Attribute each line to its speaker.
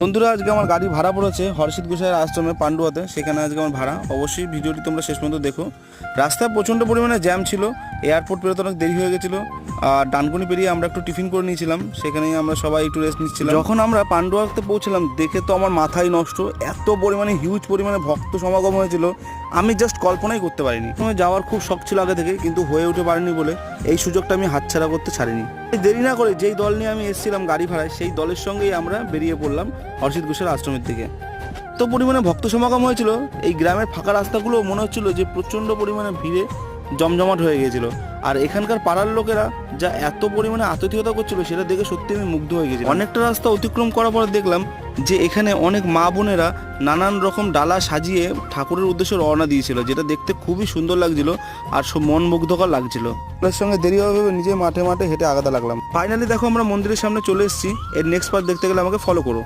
Speaker 1: বন্ধুরা, আজকে আমার গাড়ি ভাড়া পড়েছে হর্ষিত গোসাইয়ের আশ্রমে পান্ডুয়াতে। সেখানে আজকে আমার ভাড়া। অবশ্যই ভিডিওটি তোমরা শেষ পর্যন্ত দেখো। রাস্তায় প্রচণ্ড পরিমাণে জ্যাম ছিল, এয়ারপোর্ট পেরোতে অনেক দেরি হয়ে গেছিলো। আর ডানকুনি পেরিয়ে আমরা একটু টিফিন করে নিয়েছিলাম, সেখানেই আমরা সবাই একটু রেস্ট নিচ্ছিলাম। যখন আমরা পান্ডুয়াতে পৌঁছলাম দেখে তো আমার মাথাই নষ্ট, এত পরিমাণে হিউজ পরিমাণে ভক্ত সমাগম হয়েছিল, আমি জাস্ট কল্পনাই করতে পারিনি। যাওয়ার খুব শখ ছিল আগে থেকে, কিন্তু হয়ে উঠে পারিনি বলে এই সুযোগটা আমি হাতছাড়া করতে ছাড়িনি। দেরি না করে যেই দল নিয়ে আমি এসেছিলাম গাড়ি ভাড়ায়, সেই দলের সঙ্গেই আমরা বেরিয়ে পড়লাম হর্ষিত ঘোষের আশ্রমের দিকে। এত পরিমাণে ভক্ত সমাগম হয়েছিল, এই গ্রামের ফাঁকা রাস্তাগুলো মনে হচ্ছিল যে প্রচণ্ড পরিমাণে ভিড়ে জমজমাট হয়ে গিয়েছিল। আর এখানকার পাড়ার লোকেরা যা এত পরিমাণে আতিথেয়তা করছিল, সেটা দেখে সত্যি আমি মুগ্ধ হয়ে গেছি। অনেকটা রাস্তা অতিক্রম করার পর দেখলাম যে এখানে অনেক মা বোনেরা নানান রকম ডালা সাজিয়ে ঠাকুরের উদ্দেশ্যে রওনা দিয়েছিল, যেটা দেখতে খুবই সুন্দর লাগছিল আর সব মন মুগ্ধকর লাগছিল। ওদের সঙ্গে দেরি হবে নিজে মাঠে মাঠে হেঁটে আগাতে লাগলাম। ফাইনালি দেখো আমরা মন্দিরের সামনে চলে এসেছি। এর নেক্সট পার্ট দেখতে গেলে আমাকে ফলো করো।